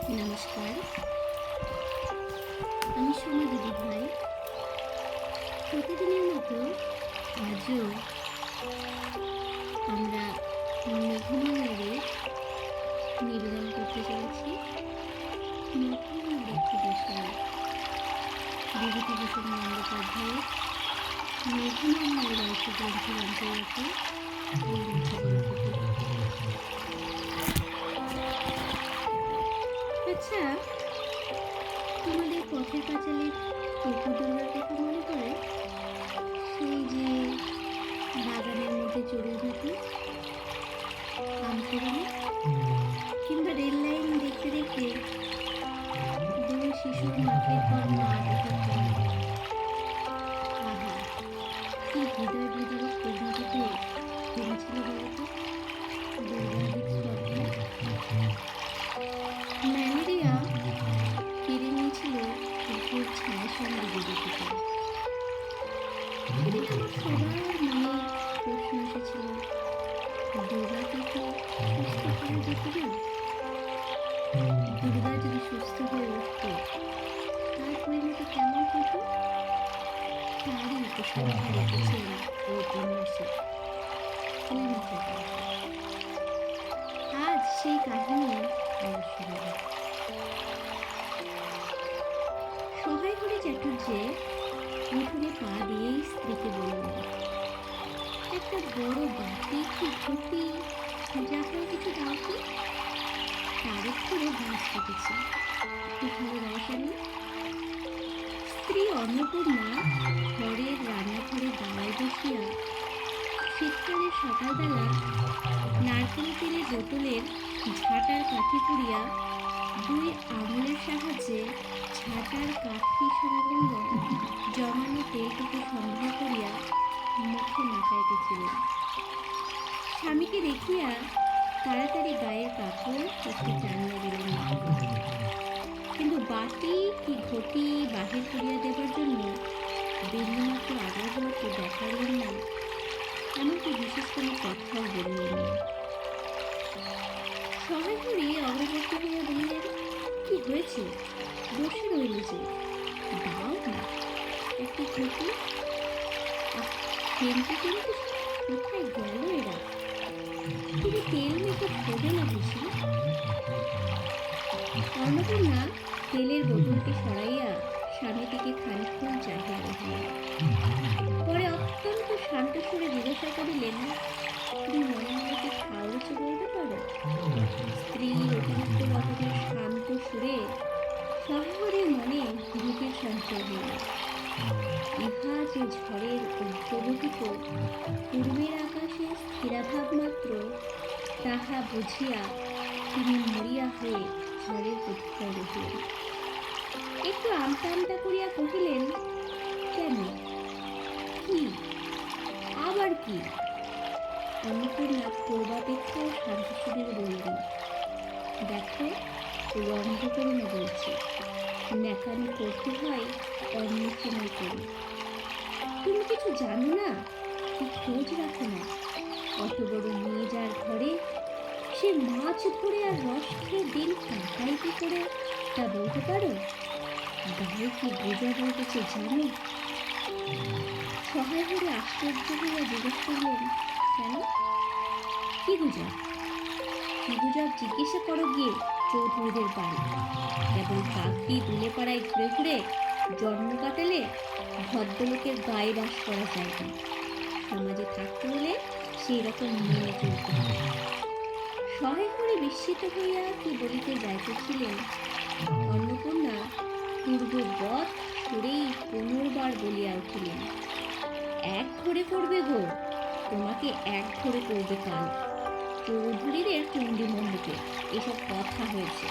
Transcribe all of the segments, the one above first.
নমস্কার, আমি সোমা দিদি ভাই। প্রতিদিনের মতো আজও আমরা মেঘনালয়ে নিবেদন করতে চলেছি নতুন আরেকটি বিষয়, বিভূতিভূষণ বন্দ্যোপাধ্যায়ের মেঘনালয় রহস্য গ্রন্থের অন্তর্গত এই রহস্য গ্রন্থটি। আচ্ছা, তোমাদের পথের পাঁচালীর পুকুরডোলার কথা মনে পড়ে? সেই যে বাগানের মধ্যে চড়ুই ভাতি, আমসুরানি, কিংবা রেল লাইন দেখতে দেখতে দুই শিশুর মাঠের পর মাঠ একাত্তর। আহা, কি হৃদয় বিদারক পরিণতিতে জমেছিল বলতো দুর্গন্ধিক স্তব্ধ। ম্যালেরিয়া কেড়ে নিয়েছিল পুকুর ছায়া সঙ্গে দিদিকে। সেদিন আমার সবার মনে প্রশ্ন এসেছিল, দুর্গাকে কি সুস্থ করা যেত না? দুর্গা যদি সুস্থ হয়ে উঠত, তার পরিণতি কেমন হতো? তারই উপসংহার রেখেছেন এই উপন্যাসে। আজ সেই কাহিনী অবশ্যই সহায় করে চাটুর্যে উঠোনে পা দিয়েই স্ত্রীকে বললেন, একটা বড় বাটি কি ঘটি যা করে কিছু দাও তো। তার উপরে গাছ কেটেছে, একটু ভালো রসানি। স্ত্রী অন্নপূর্ণা ঘরের রান্নাঘরে দাঁড়ায় বসিয়া শীতকালের সকালবেলা নারকেল তেলের বোতলের ঝাঁটার কাঠি পুড়িয়া দুই আঙুলের সাহায্যে ঝাঁটার কাঠি সংলগ্ন জমানো তেলটুকু সংগ্রহ করিয়া মুখে মাখাইতেছিলেন। স্বামীকে দেখিয়া তাড়াতাড়ি গায়ের কাপড় একটু টানিয়া দিলেন, কিন্তু বাটি কি ঘটি বাহির করিয়া দেবার জন্য বিন্দুমাত্র আগ্রহ তো দেখাইলেন না, এমনকি বিশেষ কোনো কথাও বললেন না। সহায় করে অগ্রবর্তী হইয়া বললেন, কি হয়েছে? বসে রইল যে, দাও না একটু ঘটি। কিন্তু কিন্তু কোথায় গেল এরা? কিন্তু তেল মেখে ফোটে না বেশি। অন্নপূর্ণা তেলের বোতলটি সরাইয়া স্বামীটিকে খানিকক্ষণ চাহিয়া রহিলেন। পরে অত্যন্ত শান্ত সুরে জিজ্ঞাসা করিলেন, তুমি মনে মনে কি খাওয়াচ্ছে বলতে পারো? স্ত্রী অতিরিক্ত রকমের শান্ত সুরে শহরের মনে ভীতির সঞ্চয় হইল। ইহা যে ঝড়ের উদ্ভবহিত পূর্বের আকাশে স্থিরাভাব মাত্র, তাহা বুঝিয়া তিনি মরিয়া হয়ে ঝড়ের প্রতিক্রিয়া রহিলেন। একটু আমতা আমতা করিয়া কহিলেন, কেন, কি, আবার কি? অন্নপূর্ণা পূর্বাপেক্ষাও শান্ত সুরে বললেন, দেখো, রঙ্গ করে না বলছি, ন্যাকামি করতে হয় অন্য সময় করে। তুমি কিছু জানো না, কি খোঁজ রাখো না? অত বড় মেয়ে যার ঘরে, সে মাছ ধরে আর রস খেয়ে দিন কাটাই কি করে তা বলতে পারো? গায়ে কি গুজব উঠেছে জানো? সহায় হয়ে আশ্চর্য হইয়া জিজ্ঞেস করলেন, কেন, কি গুজব? কি গুজব জিজ্ঞাসা করো গিয়ে চৌধুরীদের বাড়ি। কেবল কাকটি দুলে পাড়ায় ঘুরে ঘুরে জন্ম কাটালে ভদ্রলোকের গায়ে বাস করা যায় না। সমাজে থাকতে হলে সেই রকম মেনে চলতে হবে। সহায় করে বিস্মিত হইয়া কি বলিতে যাইতেছিলেন, অন্নপূর্ণা পূর্ববৎ সুরেই পুনর্বার বলিয়া উঠিলেন, এক ঘরে করবে গো, তোমাকে এক ঘরে করবে কাল। চৌধুরীদের চণ্ডী মণ্ডপে এসব কথা হয়েছে।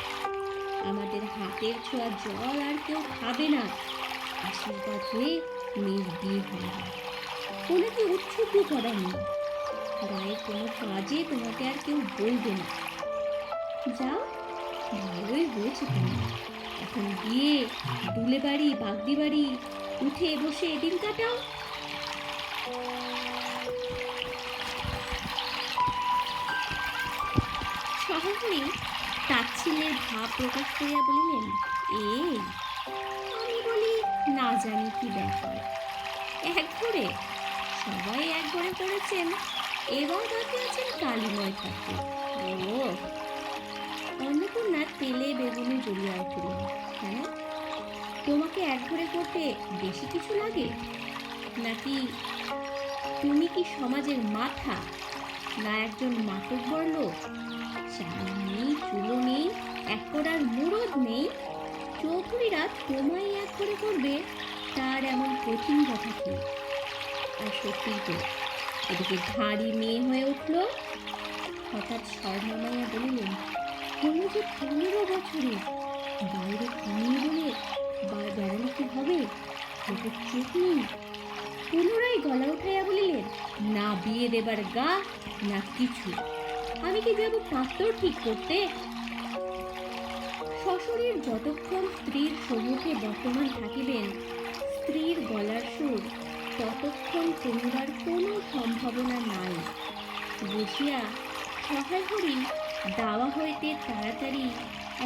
আমাদের হাতের ছোঁয়া জল আর কেউ খাবে না। আশীর্বাদ হয়ে মেয়ের বিয়ে হয়ে যায়। কোনো কি উৎসুদ্ধ করার নেই। গায়ের কোনো কাজে তোমাকে আর কেউ বলবে না। যাও, ভালোই হয়েছে তুমি। এখন গিয়ে দুলে বাড়ি বাগদি বাড়ি উঠে বসে দিন কাটাও। শহরে তাচ্ছিল্যের ভাব প্রকাশ করিয়া বলিলেন, এই আমি বলি, না জানি কি ব্যাপার, এক ঘরে সবাই এক ঘরে পড়েছেন, এবার বাকি আছেন কালিময় ঠাকুর। ও, অন্নপূর্ণা তেলে বেগুনে জ্বলিয়া উঠিলেন। কেন, তোমাকে এক ঘরে করতে বেশি কিছু লাগে নাকি? তুমি কি সমাজের মাথা, না একজন মাতব্বর লোক? চাল নেই, চুলো নেই, এক করার মুরদ নেই, চৌধুরীরা তোমায় এক ঘরে করবে, তার এমন কঠিন কথা কি? আর সত্যি তো, এদিকে ধাড়ি মেয়ে হয়ে উঠল। হঠাৎ স্বর নামাইয়া বলিলেন, হলো যে 15 বছরে, বাইরে ঘুমিয়ে বলে বেড়ালে কি হবে? লোকের চোখ নেই। পুনরায় গলা উঠাইয়া বলিলেন, না বিয়ে দেবার গা, না কিছু। আমি কি যাব পাত্র ঠিক করতে? শ্বশুরের যতক্ষণ স্ত্রীর সম্মুখে বর্তমান থাকিবেন, স্ত্রীর গলার সুর ততক্ষণ কমিবার কোনো সম্ভাবনা নাই। বসিয়া সহায় হরি দাওয়া হইতে তাড়াতাড়ি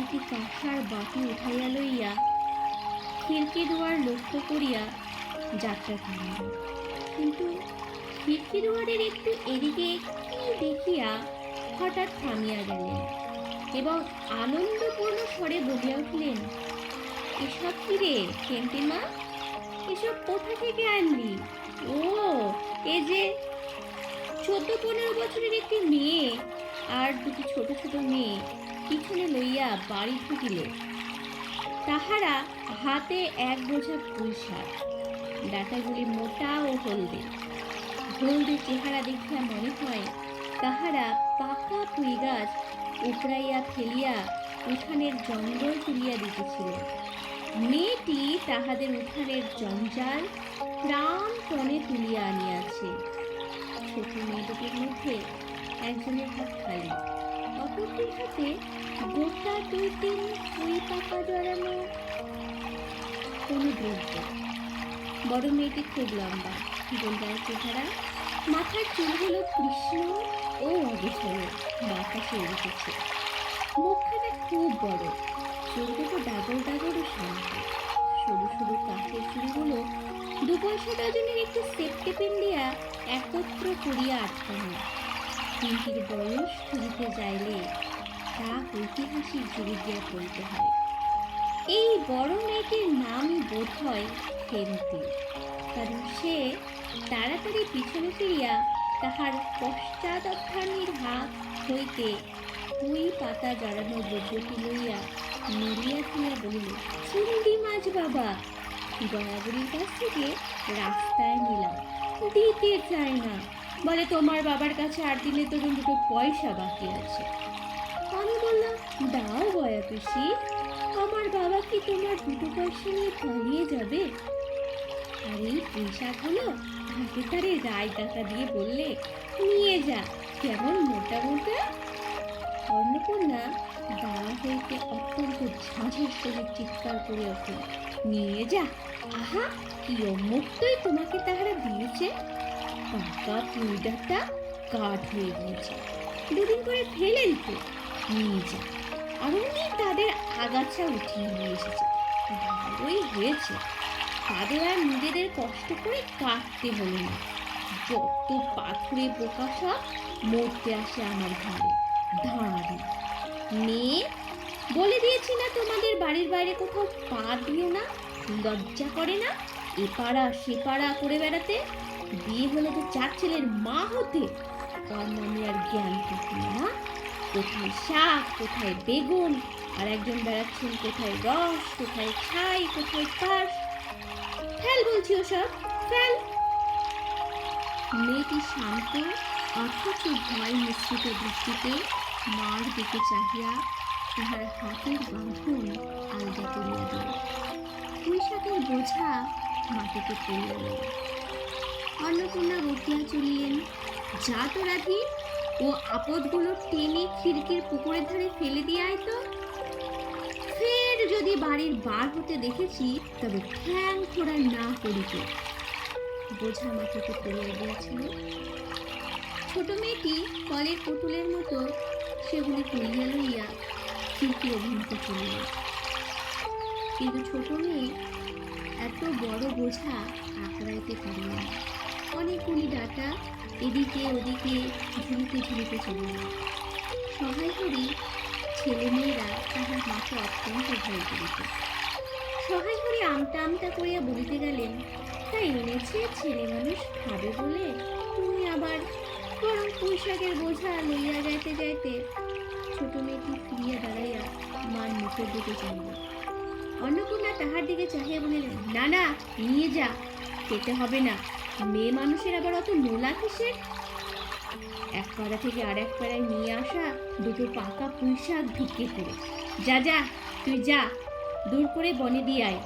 একটি কাঁসার বাটি উঠাইয়া লইয়া খিড়কি দুয়ার লক্ষ্য করিয়া যাত্রা করিল। কিন্তু খিড়কি দুয়ারের একটু এদিকে কি দেখিয়া হঠাৎ থামিয়া গেলেন এবং আনন্দপূর্ণ স্বরে বলিয়া উঠলেন, এসব কি রে কেন্টিমা, এসব কোথা থেকে আনলি? ও, এ যে 14-15 বছরের একটি মেয়ে আর দুটি ছোট ছোট মেয়ে পিছনে লইয়া বাড়ি ঢুকিল। তাহারা হাতে এক বোঝা পুঁই শাক, ডাটাগুলি মোটা ও হলদে। হলদে চেহারা দেখিয়া মনে হয় তাহারা পাকা পুঁই গাছ উপড়াইয়া ফেলিয়া উঠানের জঙ্গল তুলিয়া দিতেছিল। মেয়েটি তাহাদের উঠানের জঞ্জাল প্রাণপণে তুলিয়া আনিয়াছে। ছোট মেয়ে দুটির মধ্যে একজনের হাত খালি, অপরটির হাতে গোটা 2-3 পুঁই পাকা জড়ানো কোনো দ্রব্য। বড় মেয়েটি খুব লম্বা, গোলগাল চেহারা, মাথার চুলগুলো কৃষ্ণ ও অগোছালো, বাতাসে উঠেছে। মুখখানা খুব বড়, চোখগুলো ডাগর ডাগর ও শান্ত। সরু সরু কাঠের চুলগুলো 2 পয়সা ডজনের একটু সেপটেপেন দিয়া একত্র করিয়া আটকানো। তিনটির বয়স খুঁজিতে যাইলে তা ঐতিহাসিক যুগে গিয়া বলতে হয়। এই বড় মেয়েটির নামই বোধ হয় খেন্তি, কারণ সে তাড়াতাড়ি পিছনে ফিরিয়া তাহার পশ্চাদধ্যানীর হাত হইতে পুঁই পাতা জড়ানো দ্রব্যটি লইয়া নড়িয়া ফিরিয়া বলিল, চিংড়ি মাছ বাবা। গয়াবুড়ির কাছ থেকে রাস্তায় নিলাম, দিতে চায় না, বলে তোমার বাবার কাছে 8 দিনে তো 2 পয়সা বাকি আছে। আমি বললাম, দাও গয়া পিসি, আমার বাবা কি তোমার 2 পয়সা নিয়ে পালিয়ে যাবে? আর এই পয়সাগুলো হাতে তারে রায় টাকা দিয়ে বললে, নিয়ে যা, কেমন মোটা মোটা। অন্নপূর্ণা দাঁড়া হইতে অত্যন্ত ঝাঁঝের সহিত চিৎকার করে ওঠে, নিয়ে যা, আহা কি অমুক্তই তোমাকে তাহারা দিয়েছে। পাকা পুঁই ডাঁটা কাঠ হয়ে গিয়েছে, 2 দিন করে ফেলে দিত, নিয়ে যা। আর উনি তাদের আগাছা উঠিয়ে নিয়ে এসেছে, ভালোই হয়েছে, তাদের আর নিজেদের কষ্ট করে কাটতে হলো না। যত পাথুরে বোকা সব মরতে আসে আমার ঘরে, ধাঁড়ি মেয়ে। বলে দিয়েছি না তোমাদের বাড়ির বাইরে কোথাও পা দিও না, লজ্জা করে না এ পাড়া সে পাড়া করে বেড়াতে? বিয়ে হলে তো 4 ছেলের মা হতে, তার নামে আর জ্ঞান থাকবে না। কোথায় শাক, কোথায় বেগুন, আর একজন বেড়াচ্ছেন কোথায় রস, কোথায় ছাই, কোথায় পাশ। ফেল বলছি ওসব, ফেল। মেয়েটি শান্ত অথচ ভয় মিশ্রিত দৃষ্টিতে মার দিকে চাহিয়া তাহার হাতের বাঁধন আলগা করিয়া দিল। পুঁই শাকের বোঝা মাটিতে পড়িয়া গেল। অন্নপূর্ণা বকিয়া চলিলেন, যা তো রাধি, ও আপদগুলো টেনে খিড়কির পুকুরের ধারে ফেলে দিয়ে আয় তো। ফের যদি বাড়ির বার হতে দেখেছি তবে ঠ্যাং ফোড়া না করিত। বোঝা মাটিতে পড়িয়া গিয়াছিল। ছোট মেয়েটি কলের পুতুলের মতো সেগুলি তুলিয়া লইয়া খিড়কির অভিমুখে চলল। কিন্তু ছোট মেয়ে এত বড় বোঝা আঁকড়াইতে পারল না। অনেকগুলি ডাটা এদিকে ওদিকে ঝুলিতে ঝুলিতে চলল। সবাই করি ছেলেমেয়েরা তাহার মাকে অত্যন্ত ভয় করিত। সহায় করে আমটা আমটা করিয়া বলিতে গেলেন, তাই এনেছে ছেলে মানুষ খাবে বলে, তুমি আবার বরং পুঁইশাকের বোঝা লইয়া যাইতে যাইতে। ছোট মেয়েটি ফিরিয়া দাঁড়াইয়া মার মুখের দিকে চাইল। অন্নপূর্ণা তাহার দিকে চাহিয়া বলিলেন, না না, নিয়ে যা, খেতে হবে না। মেয়ে মানুষের আবার অত নোলা কিসের? এক পাড়া থেকে আর এক পাড়ায় নিয়ে আসা দুটো পাকা পুঁইশাক ঢুকে করে। যা যা, তুই যা, দূর করে বনে দিয়ে আয়।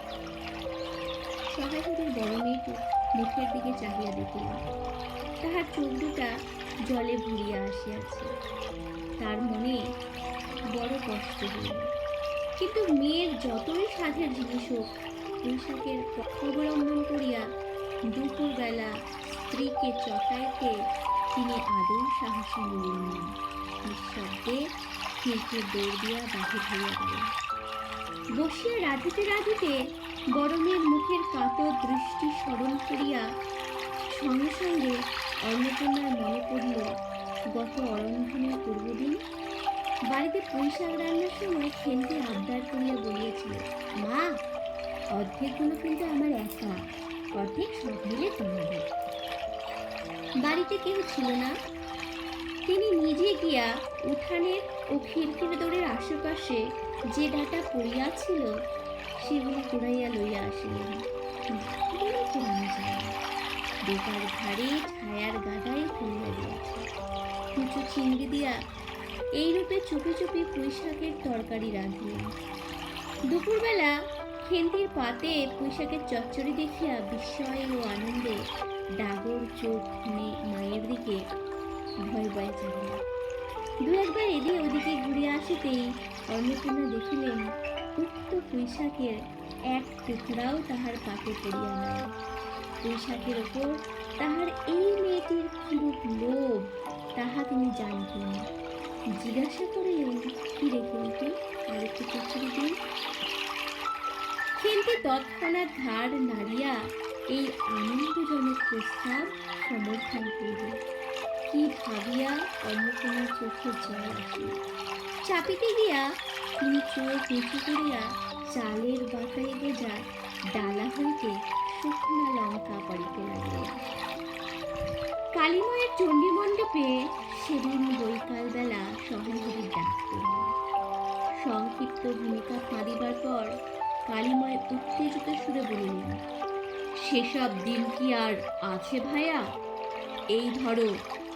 সহায়কের বড় মেয়েটি মুখের দিকে চাহিয়া দেখিল, তাহার চোখ দুটা জলে ভরিয়া আসিয়াছে। তার মনে বড় কষ্ট হইল। কিন্তু মেয়ের যতই সাধের জিনিস হোক, পুঁইশাকের পক্ষ অবলম্বন করিয়া দুপুরবেলা স্ত্রীকে চটাইতে তিনি আদৌ সাহসী হইলেন না। নিঃশব্দে খিড়কির দৌড় দিয়া বাহির হইয়া গেলেন। বসিয়া রাঁধিতে রাঁধিতে বড় মেয়ের মুখের কাতর দৃষ্টি স্মরণ করিয়া সঙ্গে সঙ্গে অন্নপূর্ণার মনে পড়ল গত অরন্ধনের পূর্বদিন বাড়িতে পুঁইশাক রান্নার সময় খেলতে আবদার করিয়া বলিয়াছিল, মা, অর্ধেকগুলো কিন্তু আমার একা, অর্ধেক সব মিলে তোমাদের। বাড়িতে কেউ ছিল না। তিনি নিজে গিয়া উঠানের ও খিড়কির দৌড়ের আশেপাশে যে ডাটা পড়িয়াছিল সেগুলি কুড়াইয়া লইয়া আসিলেন। বেকার ঘাড়ে ছায়ার গাদায় ফেলিয়া দিয়াছে। কুচু চিংড়ি দিয়া এইরূপে চুপি চুপি পুঁইশাকের তরকারি রাঁধিলেন। দুপুরবেলা খেন্তির পাতে পুঁইশাকের চচ্চড়ি দেখিয়া বিস্ময় ও আনন্দে ডাগর চোখ মায়ের দিকে ভয় ভয় চাহিল। দু একবার এদিকে ওদিকে ঘুরিয়া আসিতেই অন্নপূর্ণা দেখিলেন উক্ত পুঁইশাকের এক টুকরাও তাহার পাতে পড়িয়া নাই। পুঁইশাকের ওপর তাহার এই মেয়েটির কিরূপ লোভ তাহা তিনি জানতেন। জিজ্ঞাসা করিলেন, কি রে খেন্তি, আর একটু চচ্চড়ি দিন। খেন্তি তৎক্ষণাৎ ধার নাড়িয়া এই আনন্দজনক প্রস্তাব সমর্থন করিল। কি ভাবিয়া অন্নপূর্ণার চোখে জল আসিল। চাপিতে গিয়া তিনি চোখ উঁচু করিয়া চালের বাতায় গোজা ডালা হইতে শুকনা লঙ্কা পাড়িতে লাগিলেন। কালীময়ের চণ্ডী মণ্ডপে সেদিন বৈকালবেলা সহহরির ডাক পড়ল। সংক্ষিপ্ত ভূমিকা ফাঁদিবার পর কালীময় উত্তেজিত সুরে বলিলেন, সেসব দিন কি আর আছে ভাইয়া? এই ধরো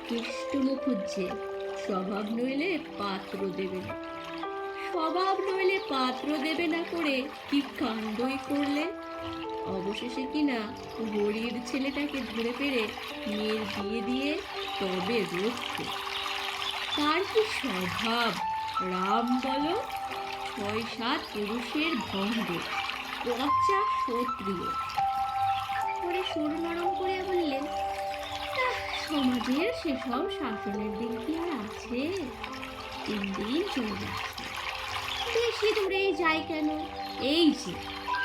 কেষ্টমো খুঁজছে, স্বভাব নইলে পাত্র দেবে না। স্বভাব নইলে পাত্র দেবে না করে কি কাণ্ডই করলে! অবশেষে কিনা হরির ছেলেটাকে ধরে পেরে মেয়ের বিয়ে দিয়ে তবে রক্ষে। তার কি স্বভাব রাম বলো! ৬-৭ পুরুষের ভঙ্গ, পচা ক্ষত্রিয়। পরে সুর নরম করে বললেন, সমাজের সেসব শাসনের দিন কি আর আছে? দিন দিন চলে যাচ্ছে, বেশি দূরেই যায় কেন? এই যে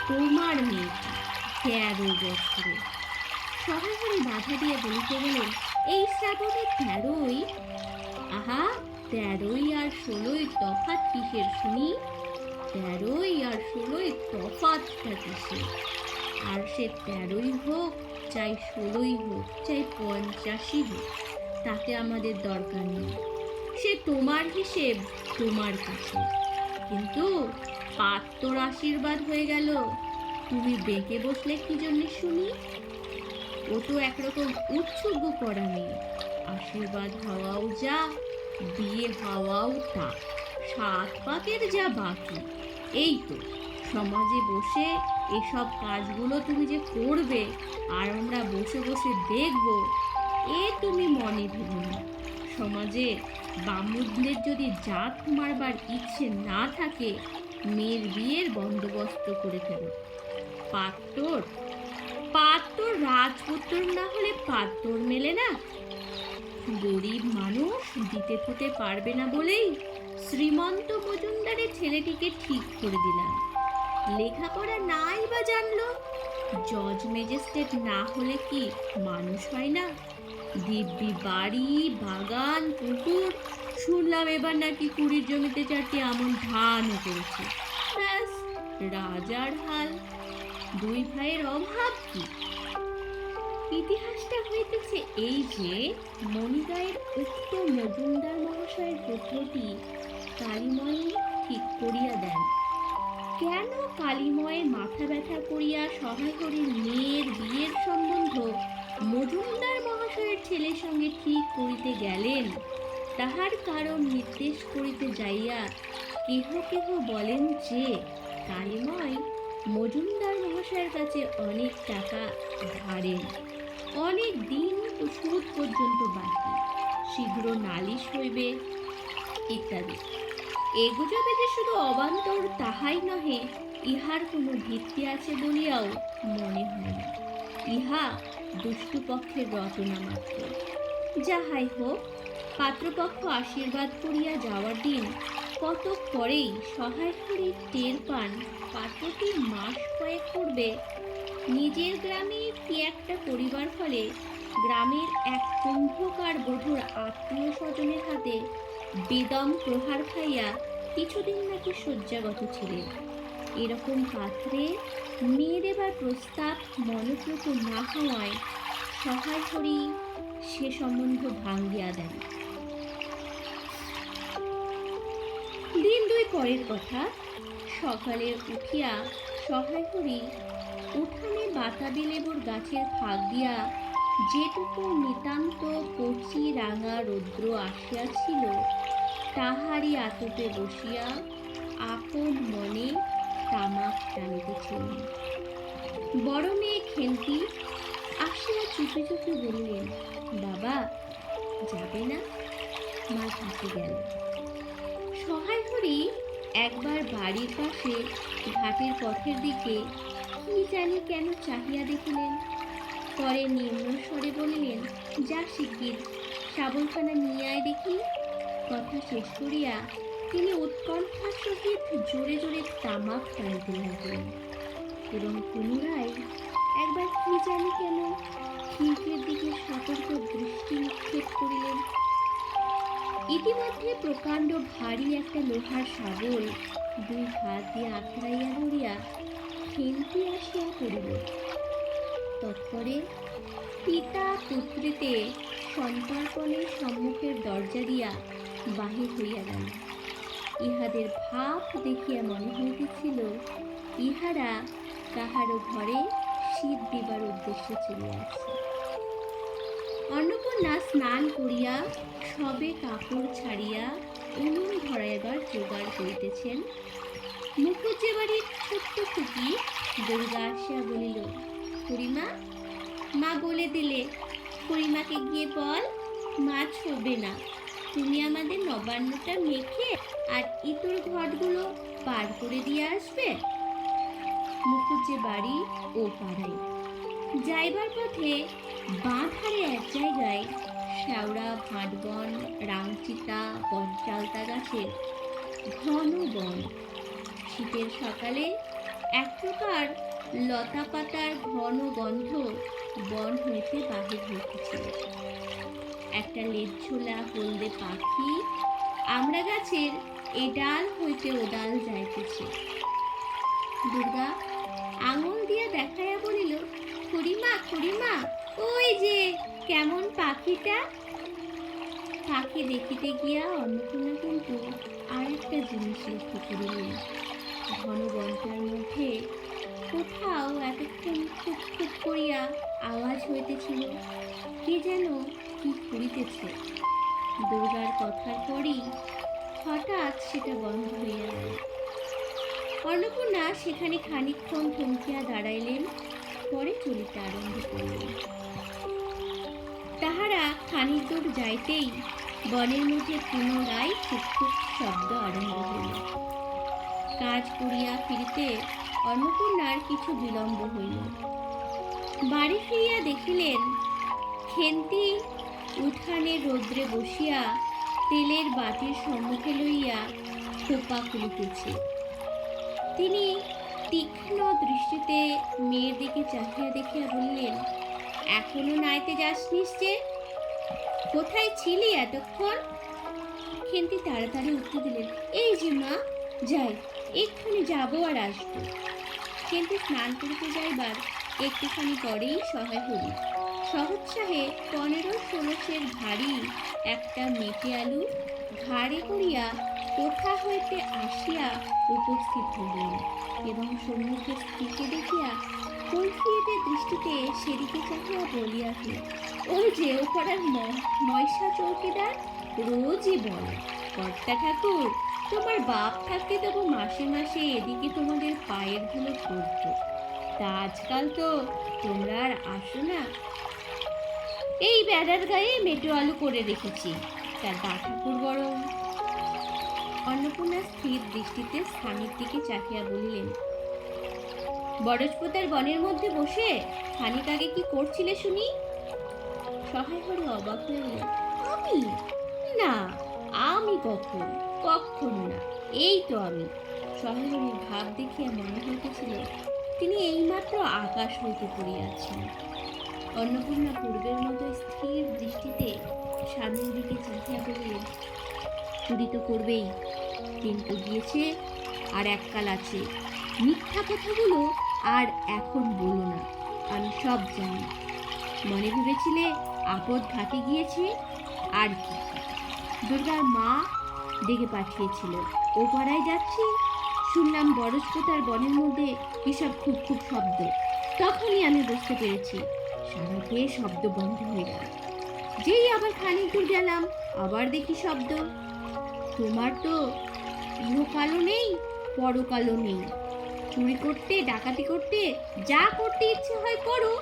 তোমার মেয়েটা ১৩ বছরে। সহায় করে বাধা দিয়ে বলিতে গেলেন, এই শ্রাবণে ১৩ই। আহা, ১৩ই আর ১৬ই তফাৎ কিসের শুনি? ১৩ই আর ১৬ই তফাৎটা কিসের? আর সে ১৩ই হোক, চাই ১৬ই হোক, চাই ৮৫ই হোক, তাতে আমাদের দরকার নেই। সে তোমার হিসেব তোমার কাছে। কিন্তু পাত্তর আশীর্বাদ হয়ে গেল, তুমি বেঁকে বসলে কি জন্য শুনি? ও তো একরকম উৎসুক করা মেয়ে। আশীর্বাদ হওয়াও যা, বিয়ে হওয়াও তা, ৭ পাকের যা বাকি। এই তো সমাজে বসে এসব কাজগুলো তুমি যে করবে আর আমরা বসে বসে দেখব, এ তুমি মনে ভেবো না। সমাজে বামুনদের যদি জাত মারবার ইচ্ছে না থাকে, মেয়ের বিয়ের বন্দোবস্ত করে ফেলো। পাত্তর রাজপুত্র না হলে পাত্তর মেলে না। গরিব মানুষ দিতে থতে পারবে না বলেই শ্রীমন্ত মজুমদারের ছেলেটিকে ঠিক করে দিলাম। লেখাপড়া নাই বা জানলো, জজ ম্যাজিস্ট্রেট না হলে কি মানুষ হয় না? দিব্যি বাড়ি, বাগান, পুকুর, শুনলাম এবার নাকি কুড়ির জমিতে 4টি আমন ধানও করেছে। ব্যাস, রাজার হাল। 2 ভাইয়ের অভাব কি? ইতিহাসটা হইতেছে এই যে, মণিগাঁয়ের উক্ত মজুমদার মহাশয়ের পুত্রটি কালীময় ঠিক করিয়া দেন। কেন কালীময় মাথা ব্যথা করিয়া সহায় হরির মেয়ের বিয়ের সম্বন্ধ মজুমদার মহাশয়ের ছেলের সঙ্গে ঠিক করিতে গেলেন, তাহার কারণ নির্দেশ করিতে যাইয়া কেহ কেহ বলেন যে কালীময় মজুমদার মহাশয়ের কাছে অনেক টাকা ধারেন, অনেক দিন সুদ পর্যন্ত বাকি, শীঘ্র নালিশ হইবে ইত্যাদি। এগুজবে যে শুধু অবান্তর তাহাই নহে, ইহার কোনো ভিত্তি আছে বলিয়াও মনে হয় না। ইহা দুষ্টু পক্ষের রচনা মাত্র। যাহাই হোক, পাত্রপক্ষ আশীর্বাদ করিয়া যাওয়ার দিন কতক পরেই সহায় হরি টের পান পাত্রটি মাস কয়েক পূর্বে নিজের গ্রামে কি একটা করিবার ফলে গ্রামের এক কুম্ভকার বধূর আত্মীয় স্বজনের হাতে বেদম প্রহার খাইয়া কিছুদিন নাকি শয্যাগত ছিলেন। এরকম পাত্রে মেয়ে দেবার প্রস্তাব মনোপ্রত না হওয়ায় সহায় হরি সে সম্বন্ধ ভাঙ্গিয়া দেন। দিন 2 পরের কথা, সকালে উঠিয়া সহায় হরি উঠানে বাতাবি লেবুর গাছের ফাঁক দিয়া যেটুকু নিতান্ত কচি রাঙা রৌদ্র আসিয়াছিল, তাহারই আতপে বসিয়া আপন মনে তামাক টানিতেছিলেন। বড় মেয়ে খেন্তি আসিয়া চুপি চুপি বললেন, বাবা যাবে না? মা থাকি গেল। সহায় হরি একবার বাড়ির পাশে ঘাটের পথের দিকে কি জানি কেন চাহিয়া দেখিলেন, পরে নিম্ন স্বরে বলিলেন, যা শিগগির শাবলখানা নিয়ে আয় দেখি। কথা শেষ করিয়া তিনি উৎকণ্ঠার সহিত জোরে জোরে তামাক টানিতে লাগলেন এবং পুনরায় একবার কি জানি কেন খিড়কির দিকে সতর্ক দৃষ্টি নিক্ষেপ করিলেন। ইতিমধ্যে প্রকাণ্ড ভারী একটা লোহার শাবল 2 হাত দিয়ে আঁকড়াইয়া ধরিয়া খেন্তি আসিয়া পড়িল। তৎপরে পিতা পুত্রীতে সন্তর্পণের সম্মুখের দরজা দিয়া বাহির হইয়া গেল। ইহাদের ভাব দেখিয়া মনে হইতেছিল ইহারা কাহারও ঘরে শীত দিবার উদ্দেশ্যে চলিয়াছে। অন্নপূর্ণা স্নান করিয়া সবে কাপড় ছাড়িয়া উনুন ধরাইবার জোগাড় করিতেছেন। মুখুজ্জে বাড়ির ছোট্ট খুকি দুর্গা আসিয়া বলিল, খুড়িমা, মা বলে দিলে, খুড়িমাকে গিয়ে বল মাছ হবে না, তুমি আমাদের নবান্নটা মেখে আর ইতর ঘটগুলো পার করে দিয়ে আসবে। মুখুজ্জে বাড়ি ও পাড়ায়। যাইবার পথে বাঁ ধারে এক জায়গায় শ্যাওড়া, ভাঁটবন, রাংচিতা, বনচালতা গাছের ঘন বন। শীতের সকালে এক প্রকার লতা পাতার ঘন গন্ধ বন হইতে বাহির হইতেছিল। একটা লেজঝোলা হলদে পাখি আমড়া গাছের এ ডাল হইতে ও ডাল যাইতেছে। দুর্গা আঙুল দিয়া দেখাইয়া বলিল, খুড়িমা, খুড়িমা, ওই যে কেমন পাখিটা। পাখি দেখিতে গিয়া অন্নপূর্ণা কিন্তু আর একটা জিনিস লক্ষ্য করিলেন। ঘন বনটার মধ্যে কোথাও এতক্ষণ খুব খুব করিয়া আওয়াজ হইতেছিল, কে যেন কি করিতেছে। দুর্গার কথার পরই হঠাৎ সেটা বন্ধ হইয়া গেল। অন্নপূর্ণা সেখানে খানিকক্ষণ থমকিয়া দাঁড়াইলেন, পরে চলিতে আরম্ভ করিলেন। তাহারা খানিক দূর যাইতেই বনের মধ্যে পুনরায় খুব খুব শব্দ আরম্ভ হইল। কাজ করিয়া ফিরিতে অন্নপূর্ণার কিছু বিলম্ব হইল। বাড়ি ফিরিয়া দেখিলেন খেন্তি উঠানে রৌদ্রে বসিয়া তেলের বাটির সম্মুখে লইয়া খোপা খুলিতেছে। তিনি তীক্ষ্ণ দৃষ্টিতে মেয়ের দিকে চাহিয়া দেখিয়া বললেন, এখনো নাইতে যাসনিস যে? কোথায় ছিলি এতক্ষণ? খেন্তি তাড়াতাড়ি উঠতে দিলেন, এই যে মা, যাই, এক্ষুনি যাবো আর আসবো। খেন্তি স্নান করিতে যাইবার একটুখানি পরেই সহায় হরি সহৎসাহে 15-16 সের ভারী একটা মেটে আলু ঘাড়ে করিয়া কোথা হইতে আসিয়া উপস্থিত হইলেন এবং সম্মুখে স্ত্রীকে দেখিয়া কৈফিয়তের দৃষ্টিতে সেদিকে চাহিয়া বলিয়াছিল, ওই যে ও পাড়ার ময়সা চৌকিদার রোজই বলে, কর্তা ঠাকুর, তোমার বাপ থাকতে তবু মাসে মাসে এদিকে তোমাদের পায়ের ধুলো পড়তো, তা আজকাল তো তোমরা আর আসো না। এই বেড়ার গায়ে মেটো আলু করে রেখেছি, তার বা ঠাকুর বরং। অন্নপূর্ণা স্থির দৃষ্টিতে স্বামীর দিকে চাহিয়া বলিলেন, বরজপোতার বনের মধ্যে বসে খানিক আগে কি করছিলে শুনি? সহায় হরি অবাক হয়ে বললেন, আমি? না, আমি কখন না, এই তো আমি। সহায় হরির ভাব দেখিয়া মনে হইতেছিল তিনি এইমাত্র আকাশ হইতে পড়িয়াছেন। অন্নপূর্ণা পূর্বের মতো স্থির দৃষ্টিতে স্বামীর দিকে চাহিয়া বললেন, চুরি তো করবেই, কিন্তু গিয়েছে আর এককাল আছে, মিথ্যা কথাগুলো আর এখন বলো না, আমি সব জানি। মনে ভেবেছিলে আপদ ঘাটে গিয়েছে, আর কি, দুর্গার মা ডেকে পাঠিয়েছিল, ও পাড়ায় যাচ্ছি, শুনলাম বরজপোতার বনের মধ্যে কিসব খুব খুব শব্দ, তখনই আমি বুঝতে পেরেছি, সারাকে শব্দ বন্ধ হয়ে গেল। যেই আবার খানিক দূর গেলাম, আবার দেখি শব্দ। তোমার তো ইহকালও নেই, পরকালও নেই, চুরি করতে, ডাকাতি করতে, যা করতে ইচ্ছে হয় করো,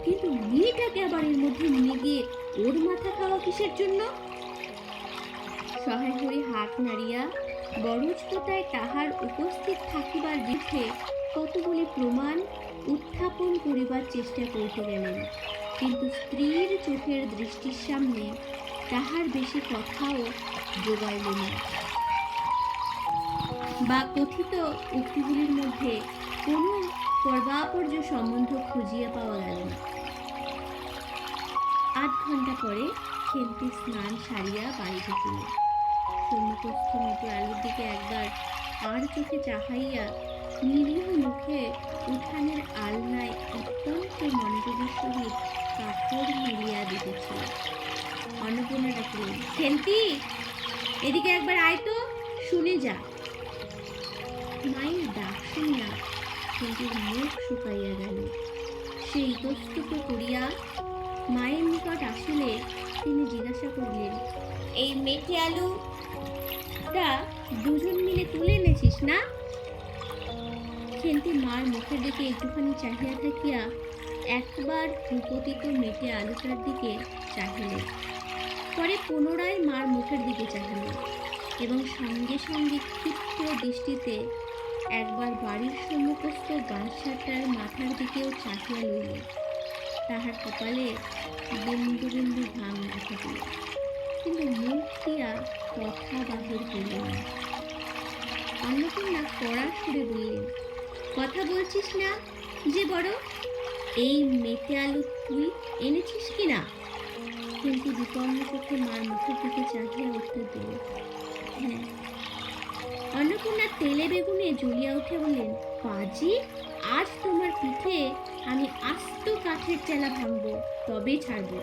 কিন্তু মেয়েটাকে আবার এর মধ্যে নিয়ে গিয়ে ওর মাথা খাওয়া কিসের জন্য? সহায় হয়ে হাত নাড়িয়া বরজপোতায় তাহার উপস্থিত থাকিবার বিরুদ্ধে কতগুলি প্রমাণ উত্থাপন করিবার চেষ্টা করিতে গেলেন, কিন্তু স্ত্রীর চোখের দৃষ্টির সামনে তাহার বেশি কথাও জোগাইল না, বা কথিত উক্তিগুলির মধ্যে কোনো পর্যাপ্য সম্বন্ধ খুঁজিয়া পাওয়া গেল না। 8 ঘন্টা পরে খেলতে স্নান সারিয়া বাড়ি ঢুকিল। সম্মুখস্থ মেটে আলুর দিকে একবার আর চোখে চাহাইয়া নিরীহ মুখে উঠানের আলনায় অত্যন্ত মনোযোগের সহিত কাপড় মিলিয়া দিতেছিল। অন্নপূর্ণা ডাকিলেন, খেলতি, এদিকে একবার আয় তো, শুনে যা। মায়ের ডাক শুনিয়া খেলতির মুখ শুকাইয়া গেল। সে ইতস্তত করিয়া মায়ের নিকট আসিলে তিনি জিজ্ঞাসা করলেন, এই মেটে আলুটা দুজন মিলে তুলে এনেছিস না? খেলতি মার মুখের দিকে একটুখানি চাহিয়া থাকিয়া একবার ভূপতিত মেটে আলুটার দিকে চাহিলেন, পরে পুনরায় মার মুখের দিকে চাহিলেন এবং সঙ্গে সঙ্গে ক্ষিপ্ত দৃষ্টিতে একবার বাড়ির সম্মুখস্থ বাঁশঝাড়টার মাথার দিকেও চাহিয়া লইলেন। তাহার কপালে বিন্দু বিন্দু ঘাম দেখা দিল, কিন্তু মুখ দিয়া কথা বাহির হইল না। অন্নপূর্ণা কড়া সুরে বললেন, কথা বলছিস না যে বড়, এই মেটে আলু তুই এনেছিস কিনা? কিন্তু বিপন্ন চোখে মার মুখের দিকে চাহিয়া উত্তর দিল, হ্যাঁ। অন্নপূর্ণা তেলে বেগুনে জ্বলিয়া উঠে বললেন, পাজি, আজ তোমার পিঠে আমি আস্ত কাঠের চেলা ভাঙবো, তবে ছাড়বো।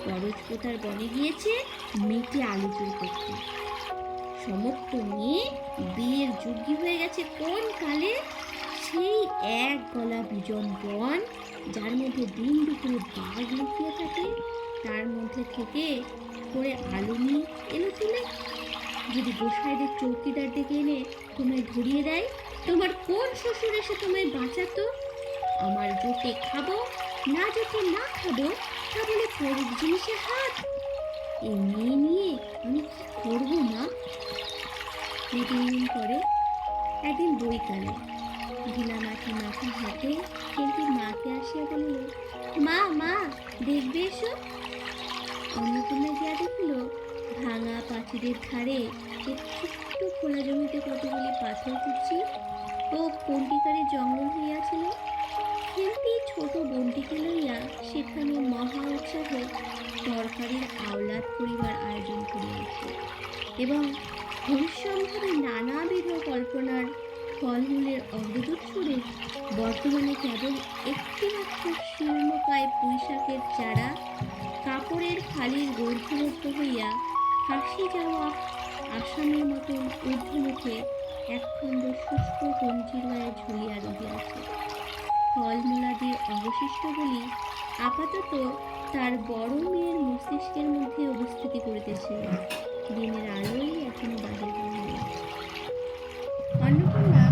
বরজপোতার বনে গিয়েছে মেটে আলু চুরি করতে, সমস্ত নিয়ে বিয়ের যোগ্যী হয়ে গেছে কোন কালে, সেই এক গলা বিজন বন, যার মধ্যে দিন দুপুরে বাঘ লুকিয়ে থাকে, তার মধ্যে থেকে করে আলু নিয়ে এলো তুলে। যদি গোসাইদের চৌকিদার ডেকে এনে তোমায় ধরিয়ে দেয়, তোমার কোন শ্বশুর এসে তোমায় বাঁচাতো? আমার জোটে খাবো, না জোটে না খাবো, তা বলে পরের জিনিসে হাত। এই মেয়ে নিয়ে আমি কি করবো মা? 2-3 দিন পরে একদিন বৈকালে ঢিলা মাথা হাতে কিন্তু মাকে আসিয়া বলিল, মা, দেখবে এসো। অন্নপূর্ণা গিয়া দেখিল ভাঙা পাঁচিলের ধারে এক ছোট্ট খোলা জমিতে কতগুলি পাথর কুচি ও পন্ডিকারের জঙ্গল হইয়াছিল। খেলতি ছোট বোনটিকে লইয়া সেখানে মহা উৎসাহে তরকারির আওলাদ করিবার আয়োজন করিয়াছে এবং ভবিষ্যৎভাবে নানাবিধ কল্পনার ফলমূলের অগ্রদূত ছুড়ে বর্তমানে কেবল একটিমাত্র শীর্ণকায় পুঁইশাকের চারা কাপড়ের ফালির গর্ভবদ্ধ হইয়া ফাঁসি যাওয়া আসামের মতন ঊর্ধ্বমুখে একখণ্ড শুষ্ক কঞ্চির গায়ে ঝুলিয়া রহিয়াছে। ফলমূলাদির অবশিষ্টগুলি আপাতত তার বড় মেয়ের মস্তিষ্কের মধ্যে অবস্থিতি করিতেছে, দিনের আলোই এখনো বাহির হইল। অন্নপূর্ণা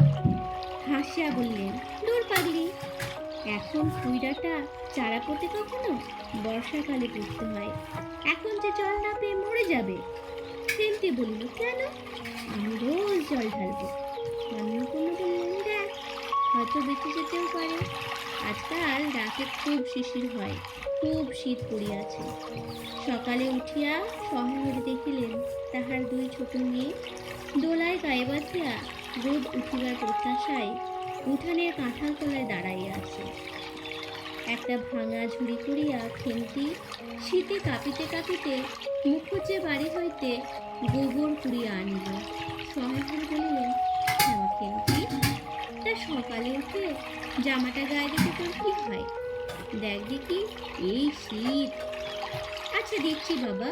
হাসিয়া বললেন, দূর পাগলি, এখন কুইড়াটা চারা পোতে কখনো বর্ষাকালে পুঁততে হয়, এখন যে জল না পেয়ে মরে যাবে। খেলতে বলিল, কেন? আমি রোজ জল ঢালবো। অন্নপূর্ণা বললেন, দেখ, হয়তো বেঁচে যেতেও পারে। আজকাল রাতে খুব শিশির হয়, খুব শীত পড়িয়াছে। সকালে উঠিয়া শহরে দেখিলেন তাহার দুই ছোট মেয়ে দোলায় গায়ে বাঁধিয়া রোদ উঠিবার প্রত্যাশায় উঠানের কাঁঠাল তলায় দাঁড়াইয়া আছে। একটা ভাঙা ঝুড়ি করিয়া খেলতি শীতে কাঁপিতে কাঁপিতে মুখুজ্জে বাড়ি হইতে গোবর কুড়িয়া আনিল। সহায় বলিলেন, হ্যাঁ খেলতি, তা সকালে উঠে জামাটা গায়ে দিতে তোর কি হয়? দেখ দেখি, এই শীত। আচ্ছা দিচ্ছি বাবা,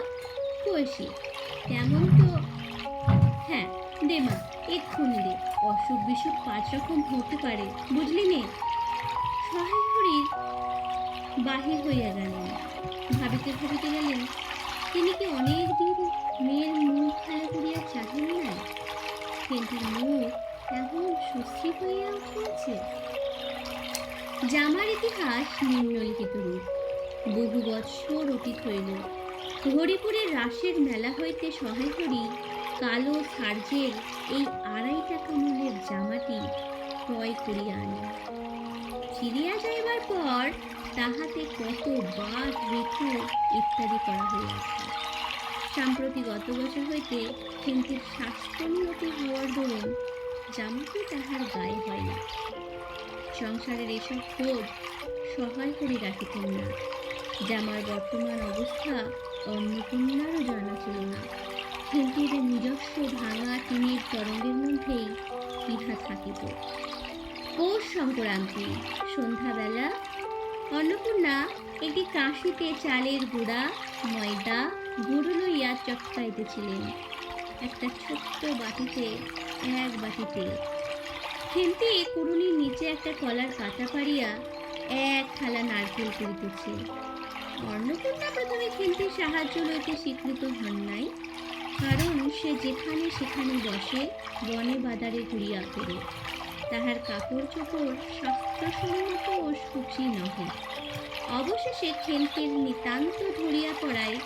কই শীত তেমন তো। হ্যাঁ দে মা, এক্ষুনি দে, অসুখ বিসুখ 5 রকম হতে পারে, বুঝলি নে। সহায় হরি বাহির হইয়া গেলেন। ভাবিতে ভাবিতে গেলেন, তিনি কি অনেক দিন মেয়ের মুখ খালা করিয়া চাহেন নাই? কিন্তু মুখ এমন সুস্থির হইয়া উঠিয়াছে। জামার ইতিহাস নিম্নলিখিত রূপ। বহু বৎসর অতীত হইল। হরিপুরের রাসের মেলা হইতে সহায় হরি কালো সার্জের এই 2.5 টাকা মূল্যের জামাটি ক্রয় করিয়া আনে। ফিরিয়া যাইবার পর তাহাতে কত বাদ ঋতু ইত্যাদি করা হইয়াছে। সাম্প্রতি গত বছর হইতে খেন্তির স্বাস্থ্যোন্নতি হওয়ার দরুন জামাটি তাহার গায়ে হয় না। সংসারের এসব খোঁজ সহায় করে রাখিতেন না। জামার বর্তমান অবস্থা অন্নপূর্ণারও জানা ছিল না। খেন্তির নিজস্ব ভাঙা টিনের তরঙ্গের মধ্যেই ইহা থাকিত। পৌষ সংক্রান্তি সন্ধ্যাবেলা অন্নপূর্ণা একটি কাশিতে চালের গুঁড়া, ময়দা, গুঁড়ো লইয়া চটকাইতেছিলেন। একটা ছোট্ট বাটিতে 1 বাটি তেল। খেন্তি কুড়ুনির নিচে একটা কলার কাটা পাড়িয়া 1 থালা নারকেল করিতেছে। অন্নপূর্ণা প্রথমে খেন্তির সাহায্য লইতে স্বীকৃত হন নাই, কারণ সে যেখানে সেখানে বসে বনে বাদারে ঘুরিয়া ফেরে। তাহার কাপড় চোপড় স্বাস্থ্যসম্মত ও সূচি নহে। অবশেষে খেন্তির নিতান্ত ধরিয়া পড়ায়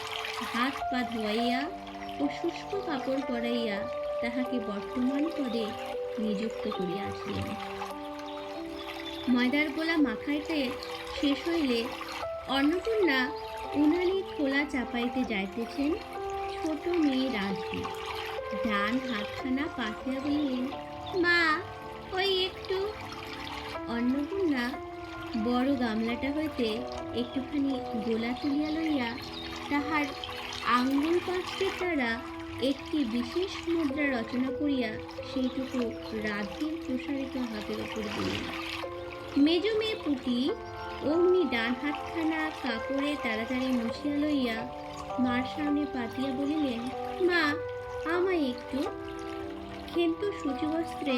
হাত পা ধোয়াইয়া ও শুষ্ক কাপড় পরাইয়া তাহাকে বর্তমান পদে নিযুক্ত করিয়াছিলেন। ময়দার গোলা মাখাইতে শেষ হইলে অন্নপূর্ণা উনানি খোলা চাপাইতে যাইতেছেন। ছোট মেয়ে রাজবি ডান হাতখানা পাতিয়া বলিলেন, মা ওই একটু। অন্নপূর্ণা বড় গামলাটা হইতে একটুখানি গোলা তুলিয়া লইয়া তাহার আঙ্গুল 5টির দ্বারা একটি বিশেষ মুদ্রা রচনা করিয়া সেইটুকু রাধির প্রসারিত হাতের ওপর দিলেন। মেজ মেয়ে পুটি অমনি ডান হাতখানা কাপড়ে তাড়াতাড়ি মুছিয়া লইয়া মার সামনে পাতিয়া বলিলেন, মা আমায় একটু। খেন্তু সূচিবস্ত্রে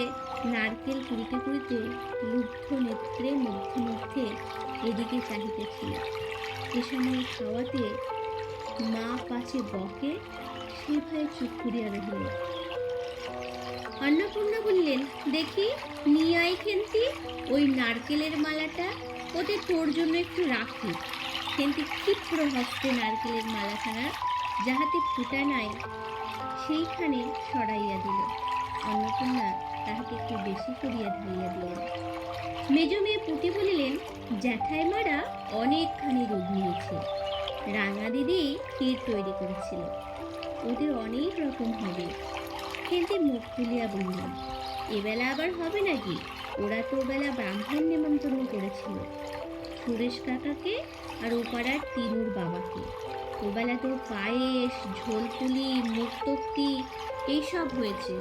নারকেল কুড়িতে কুড়িতে লুব্ধ নেত্রে মধ্যে মধ্যে এদিকে চাহিতেছিল। এ সময় খাওয়াতে মা পাছে বকে, সে ভয়ে চুপ করিয়া রহিল। অন্নপূর্ণা বললেন, দেখি নিয়ে আই খেন্তি ওই নারকেলের মালাটা, ওতে তোর জন্য একটু রাখি। খেন্তি ক্ষিপ্র হস্তে নারকেলের মালাখানা যাহাতে ফুটা নাই সেইখানে সরাইয়া দিল। অন্নপূর্ণা তাহাকে একটু বেশি করিয়া ঢালিয়া দিলেন। মেজ মেয়ে পুটি বলিলেন, জ্যাঠাইমারা অনেকখানি রোগ নিয়েছে, রাঙা দিদি ক্ষীর তৈরি করেছিল। ওদের অনেক রকম হবে। খেন্তি মুখ খুলিয়া বলল, এবেলা আবার হবে নাকি? ওরা তো ওবেলা ব্রাহ্মণ নেমন্তন্ন করেছিল, সুরেশ কাকাকে আর ওপাড়ার তিনুর বাবাকে। ওবেলা তো পায়েস, ঝোলপুলি, মুখ তক্তি এইসব হয়েছে।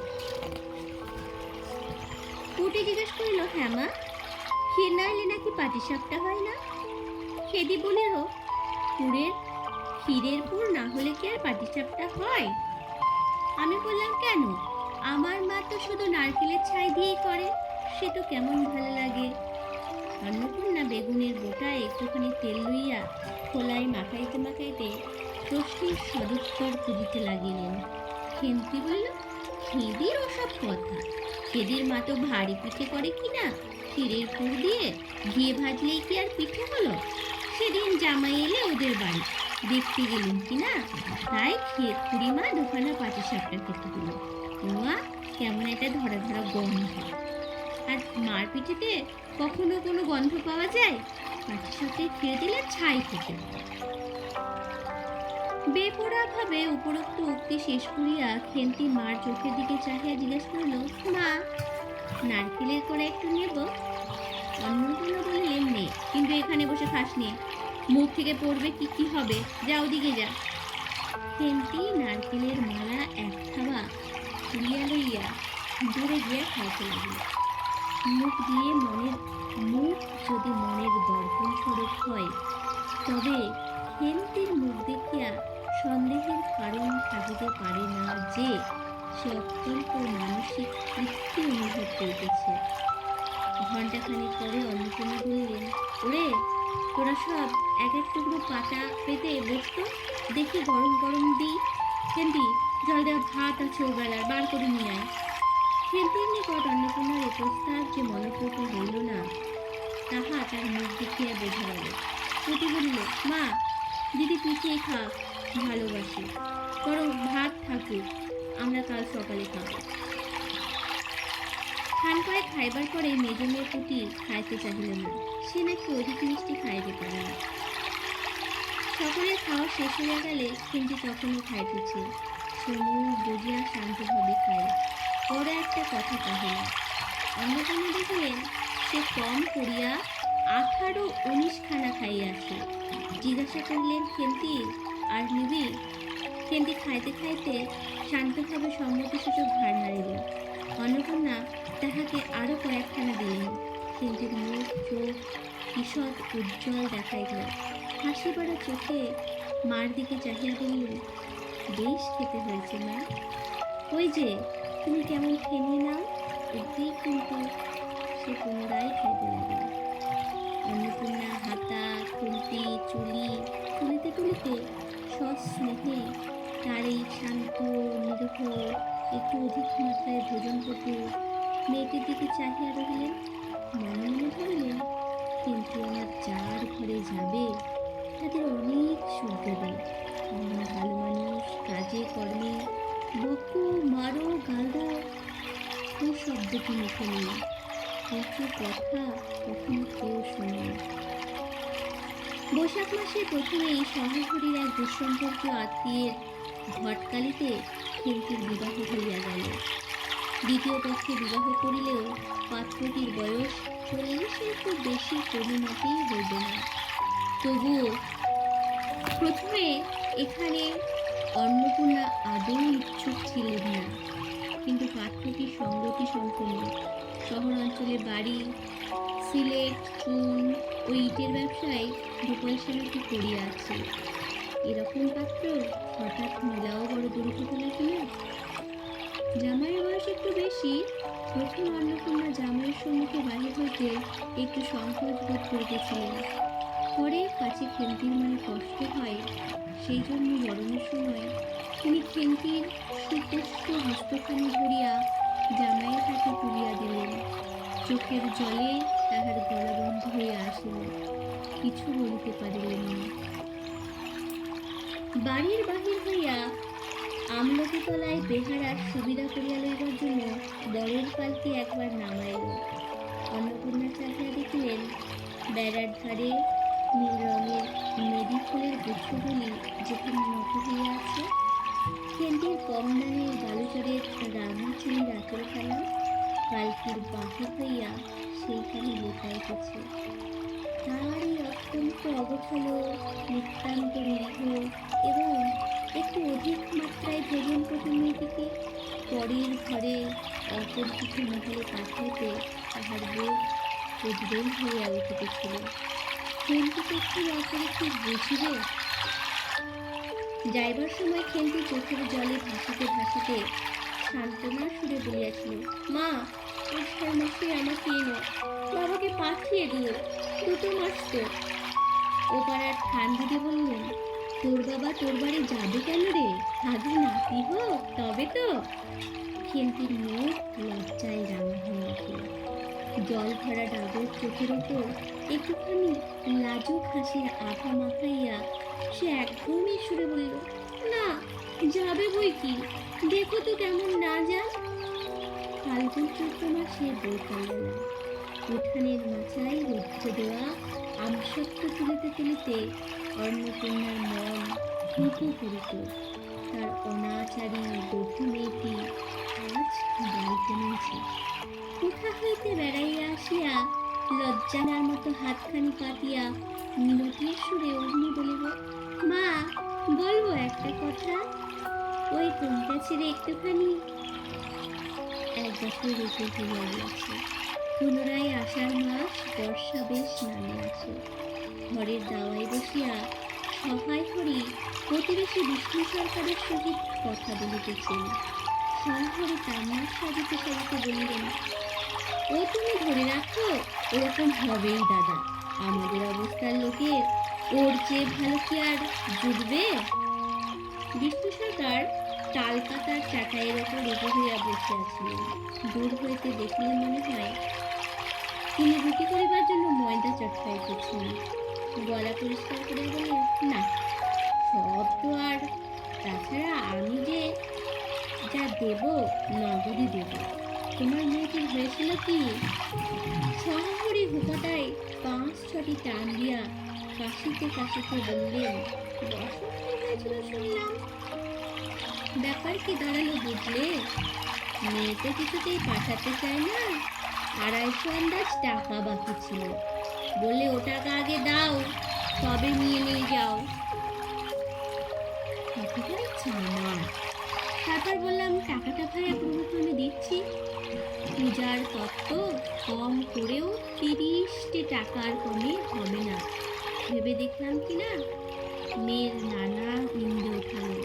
পুটি জিজ্ঞেস করিল, হ্যাঁ মা, ক্ষীর না এলে নাকি পাটিসাপটা হয় না? খেদি বলিল, ক্ষীরের পুর না হলে কি আর পাটিসাপটা হয়? আমি বললাম, কেন? আমার মা তো শুধু নারকেলের ছাই দিয়েই করে, সে তো কেমন ভালো লাগে। অন্নপূর্ণা বেগুনের বোটায় একটুখানি তেল লইয়া খোলায় মাখাইতে মাখাইতে প্রশ্নের সদুত্তর খুঁজিতে লাগিলেন। খেন্তি বলল, খেদির ওসব কথা। খেদির মা তো ভারী পিঠে করে কিনা, ক্ষীরের পুর দিয়ে ঘিয়ে ভাজলেই কি আর পিঠে হলো? সেদিন জামাই এলে ওদের বাড়ি দেখতে গেলুম কিনা, তাই খুড়িমা দুখানা পাটিসাপটা খেতে দিল। ওয়া, কেমন একটা ধরা ধরা গন্ধ। আর মার পিঠেতে কখনো কোনো গন্ধ পাওয়া যায়? পাটিসাপটায় খেয়ে দিলে ছাই খেতে হয়। বেপরা ভাবে উপরোক্ত উক্তি শেষ করিয়া খেন্তি মার চোখের দিকে চাহিয়া জিজ্ঞেস করল, মা, নারকেলের করে একটু নেব? অন্নপূর্ণা বললেন, নে, কিন্তু এখানে বসে খাস নে, মুখ থেকে পড়বে কি কি হবে, যা ওদিকে যা। খেন্তি নারকেলের মালা এক থাবা তুলিয়া লইয়া দূরে গিয়া খাইতে লাগিল। মুখ যদি মনের দর্পণ স্বরূপ হয়, তবে খেন্তির মুখ দেখিয়া সন্দেহের কারণ থাকিতে পারে না যে সে অত্যন্ত মানসিক তৃপ্তি অনুভব করিতেছে। ঘণ্টাখানিক পরে অন্নপূর্ণা বললেন, ওরে, তোরা সব এক এক টুকরো পাতা পেতে বসতো, দেখি গরম গরম দিই। খেন্তি, জল দেওয়া ভাত আছে ওবেলার, বার করে নিয়ে আয়। খেন্তির নিকট অন্নপূর্ণার এ প্রস্তাব যে মনঃপূত হইল না, তাহা তার মুখ দেখিয়া বোঝা গেল। পুটি বলিল, মা, দিদি পিঠে খাক, ভালোবাসি, বরং ভাত থাকুক, আমরা কাল সকালে খাবো। খান কয়েক খাইবার পরে মেজো মেয়ে পুটি খাইতে চাহিল না, সে নাকি অধিক মিষ্টি খাইতে পারে না। সকলের খাওয়া শেষ হইয়া গেলে কিন্তু তখনও খাইতেছে। সে মুখ বুঝিয়া শান্তভাবে খায়। পরে একটা কথা কহিল। অন্নপূর্ণা দেখিলেন সে কম করিয়া 18-19 খানা খাইয়াছে। জিজ্ঞাসা করিলেন, খেন্তি, আর নিবি? খেন্তি খাইতে খাইতে শান্তভাবে সম্মতিসূচক ঘাড় নাড়িল। অন্নপূর্ণা তাহাকে আরো কয়েকখানা দিলেন। খেন্তির মুখ চোখ ঈষৎ উজ্জ্বল দেখাইল। হাসি ভরা চোখে মার দিকে চাহিয়া বলল, বেশ খেতে হয়েছে মা। ওই যে তুমি কেমন খেয়ে নাও, এতেই কিন্তু। সে পুনরায় খাইতে লাগিল। অন্নপূর্ণা হাতা, খুন্তি, চুলি তুলিতে তুলিতে সস্নেহে তার এই শান্ত, নিরীহ, একটু অধিক মাত্রায় ভোজনপটু মেয়েটির দিকে চাহিয়া রহিলেন। মনে মনে ভাবলেন, কিন্তু আমার যার ঘরে যাবে তাদের অনেক সুখ দেবে। এমন ভালো মানুষ, কাজে কর্মে, বকো, মারো, গাল দাও, কোন শব্দটি মুখে নেই, কচু কথা কখনো কেউ শোনে। বৈশাখ মাসের প্রথমেই সহহরির এক দুঃসম্পর্কীয় আত্মীয়ের ঘটকালিতে খেন্তির বিবাহ হইয়া গেল। দ্বিতীয় পক্ষে বিবাহ করিলেও পাত্রটির বয়স 40-এর খুব বেশি কোনো মতেই হইবে না। তবুও প্রথমে এখানে অন্নপূর্ণা আদৌ ইচ্ছুক ছিলেন না, কিন্তু পাত্রটির সঙ্গতি সম্পন্ন, শহর অঞ্চলে বাড়ি, সিলেট, চুন ও ইটের ব্যবসায় 2 পয়সা নাকি করিয়া আছে। এরকম পাত্র হঠাৎ মেলাও বড় দুর্ঘটনা কিনা। জামাইয়ের বয়স একটু বেশি। প্রথম অন্নপূর্ণা জামাইয়ের সম্মুখে বাহির হইতে একটু সংকোচ বোধ করিতেছিলেন। পরে কাছে খেন্তির মনে কষ্ট হয়, সেই জন্য বরণের সময় তিনি খেন্তির সুপুষ্ট হস্তখানি ধরিয়া জামাইয়ের হাতে তুলিয়া দিলেন। চোখের জলে তাহার গলা বন্ধ হইয়া আসিল, কিছু বলিতে পারিলেন না। বাড়ির বাহির হইয়া আমলকি তলায় বেহারার সুবিধা করিয়া লইবার জন্য বরের পালকি একবার নামাইল। অন্নপূর্ণা চাহিয়া দেখিলেন বেড়ার ধারে নীল রঙের মেদি ফুলের গুচ্ছগুলি যেখানে নত হইয়া আছে, খেন্তির কম দানের বালুচরের রাগিচুরির আঁচল ফেলা পালকির বাহক হইয়া সেইখানে লুকাইতেছে। তার এই অত্যন্ত অগোছালো, নিতান্ত নিরীহ এবং একটু অধিক মাত্রায় ভোজনপটু মেয়েটিকে পরের ঘরে অপরিচিত মহলে পাঠাইতে তাহার বুক উদ্বেল হইয়া উঠিতেছিল। খেন্তিকে কি অপরিচিত বুঝিবে? যাইবার সময় খেন্তি চোখের জলে ভাসিতে ভাসিতে সান্ত্বনার সুরে বলিয়াছিল, মা, আষাঢ় মাসে আমাকে এনো, বাবাকে পাঠিয়ে দিও, 2 মাস তো। ও পাড়ার ঠান দিদি বললেন, তোর বাবা তোর বাড়ি যাবে কেন রে? আগে নাতি হোক তবে তো। খেন্তির মুখ লজ্জায় রাঙা হয়ে উঠল। জল ভরা ডাগর চোখের ওপর একটুখানি লাজুক হাসির আভা মাখাইয়া সে একদমই সুরে বলল, না, যাবে বই কি, দেখো তো কেমন না যান। ফাল্গুন চৈত্র মাসে বৈকালবেলা উঠানের মাচায় রৌদ্র দেওয়া আমসত্ব তুলিতে তুলিতে অন্নপূর্ণার মন হুহু করিত। তার অনাচারী বধূ মেয়েটি আজ বাড়িতে নিয়েছে। কোথা হইতে বেড়াইয়া আসিয়া লজ্জানার মতো হাতখানি পাতিয়া মিনতির সুরে অগ্নি বলিব, মা, বলবো একটা কথা, ওই কোনটা ছেড়ে একটুখানি। এক বছর রেখে হইয়া গিয়াছে। পুনরায় আষাঢ় মাস, বর্ষা বেশ নামিয়াছে। ঘরের দাওয়ায় বসিয়া সহায় হরি প্রতিবেশী বিষ্ণু সরকারের সহিত কথা বলিতেছেন। সংঘরে কান্নার সাজিতে সাজিতে বলিলেন, ও তুমি ধরে রাখো, ওরকম হবেই দাদা। আমাদের অবস্থার লোকের ওর চেয়ে ভালো কি আর জুটবে? বিষ্ণু সরকার তাল পাতার চাটাইয়ের ওপর উঠে হইয়া বসে আছিলেন। দূর হইতে দেখিলে মনে হয় তিনি রুটি করিবার জন্য ময়দা চটকাইতেছেন। গলা পরিষ্কার করে বললেন, না, সব তো আর, তাছাড়া আমি যে যা দেব নগদই দেব। তোমার মেয়েটির হয়েছিল কি? সহহরি হুকাটায় 5-6টি টান দিয়া কাশিতে কাশিতে বললেন, বসন্ত হয়েছিল শুনলাম। ব্যাপার কি দাঁড়ালো বুঝলে? মেয়ে তো কিছুতেই পাঠাতে চায় না। 250 আন্দাজ টাকা বাকি ছিল, বলে ও টাকা আগে দাও, তবে নিয়ে যাও। তারপর বললাম, টাকাটা ভাই ক্রমে দিচ্ছি। পূজার তত্ত্ব কম করেও 30টি টাকার কমে হবে না। ভেবে দেখলাম কিনা, মেয়ের নানা নিন্দে ওঠালো।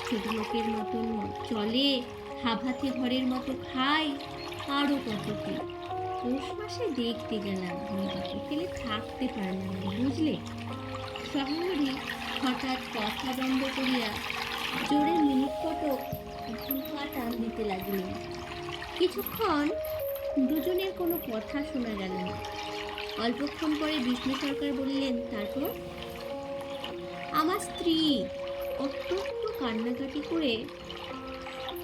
ছোট লোকের মতন চলে, হাভাতে ঘরের মতো খায়, আরও কত কি। পৌষ মাসে দেখতে গেলাম, মেয়েটাকে ফেলে থাকতে পারলাম না, বুঝলে। শহরে হঠাৎ কথা বন্ধ করিয়া জোরে মিনিট কটক ধূপা টান দিতে লাগলেন। কিছুক্ষণ দুজনের কোনো কথা শোনা গেল না। অল্পক্ষণ পরে বিষ্ণু সরকার বললেন, তারপর? আমার স্ত্রী অত্যন্ত কান্নাকাটি করে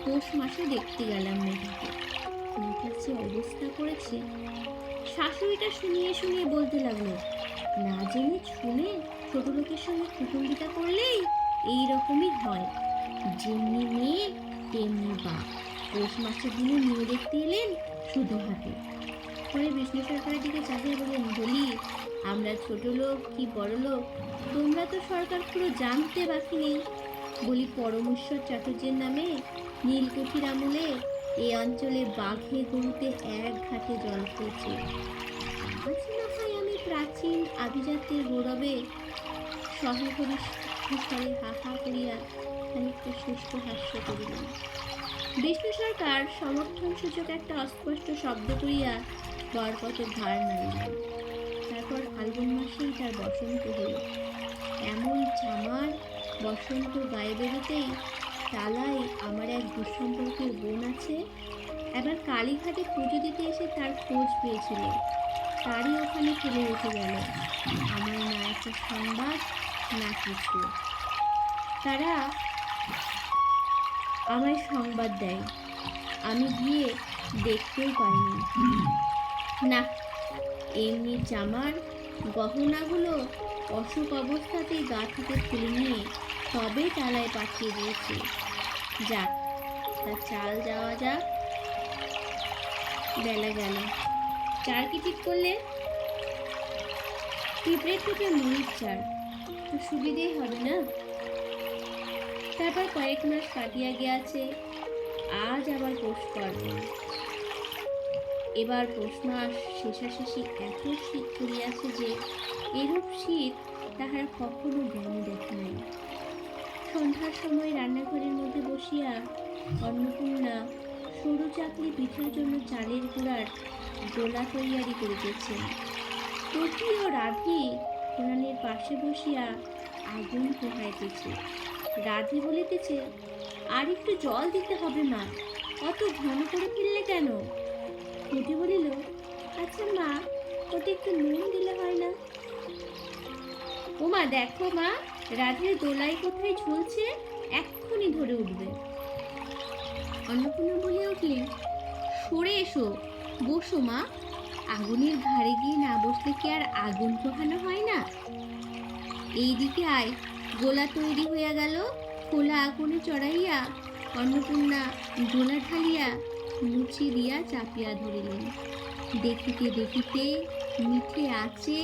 পৌষ মাসে দেখতে গেলাম মেয়েটাকে। মেয়েটার যে অবস্থা করেছে, শাশুড়িটা শুনিয়ে শুনিয়ে বলতে লাগলো, না জেনে শুনে ছোট লোকের সঙ্গে কুটুম্বিতা করলেই এই রকমই হয়, যেমনি মেয়ে তেমনি বাপ। পৌষ মাসের দিনে মেয়ে দেখতে এলেন শুধু হাতে। পরে বিষ্ণু সরকারের দিকে চাহিয়ে বললেন, বলি, আমরা ছোট লোক কি বড় লোক, তোমরা তো সরকার পুরো জানতে বাকি নেই। বলি, পরমেশ্বর চাটুর্যের নামে নীলকুঠির আমলে এই অঞ্চলে বাঘে গরুতে এক ঘাটে জল খেয়েছে। আজ না হয় আমি প্রাচীন আভিজাত্যের গৌরবে সহকরি স্থলে হা হা করিয়া খানিকটা শুষ্ক হাস্য করিলাম। বিষ্ণু সরকার সমর্থন সূচক একটা অস্পষ্ট শব্দ করিয়া বরকতের ধার নাড়িলেন। তারপর ফাল্গুন মাসেই তার বসন্ত হল। এমন চামার বসন্ত গায়ে বেরোতেই তালায় আমার এক দুঃসম্পর্কের বোন আছে, এবার কালীঘাটে পুজো দিতে এসে তার খোঁজ পেয়েছিল। তারই ওখানে ফেলে রেখে গেল। আমার না একটা সংবাদ, না কিছু। তারা আমায় সংবাদ দেয়, আমি গিয়ে দেখতেও পাইনি। না, এমনি জামার গহনাগুলো অসুখ অবস্থাতেই গা থেকে খুলে নিয়ে তবে তালায় পাঠিয়ে দিয়েছে। যাক, তার চাল যাওয়া যাক। বেলা গেল, চার কি ঠিক করলে? পিঁপড়ে থেকে মুড়ির চার, তো সুবিধেই হবে না। তারপর কয়েক মাস কাটিয়া গিয়াছে, আজ আবার পৌষ পার্বণ। এবার পৌষ মাস শেষাশেষি এত শীত পড়িয়াছে যে এরূপ শীত তাহারা কখনো গ্রামে দেখে নাই। সন্ধ্যার সময় রান্নাঘরের মধ্যে বসিয়া অন্নপূর্ণা সরু চাকলি পিঠার জন্য চালের গুঁড়ার গোলা তৈয়ারি করিতেছেন। টুকি ও রাধি উনানের পাশে বসিয়া আগুন পোহাইতেছে। রাধি বলিতেছে, আর একটু জল দিতে হবে মা, অত ঘন করে ফেললে কেন? টুকি বলিল, আচ্ছা মা, ওতে একটু নুন দিলে হয় না? ওমা দেখো মা, রাধের দোলাই কোথায় ঝুলছে, এক্ষুনি ধরে উঠবে। অন্নপূর্ণা বলিয়া উঠলেন, সরে এসো, বসো মা, আগুনের ঘাড়ে গিয়ে না বসলে কি আর আগুন পোহানো হয় না? এইদিকে আয়, গোলা তৈরি হইয়া গেল। খোলা আগুনে চড়াইয়া অন্নপূর্ণা গোলা ঢালিয়া লুচি দিয়া চাপিয়া ধরিলেন। দেখিতে দেখিতে মিঠে আছে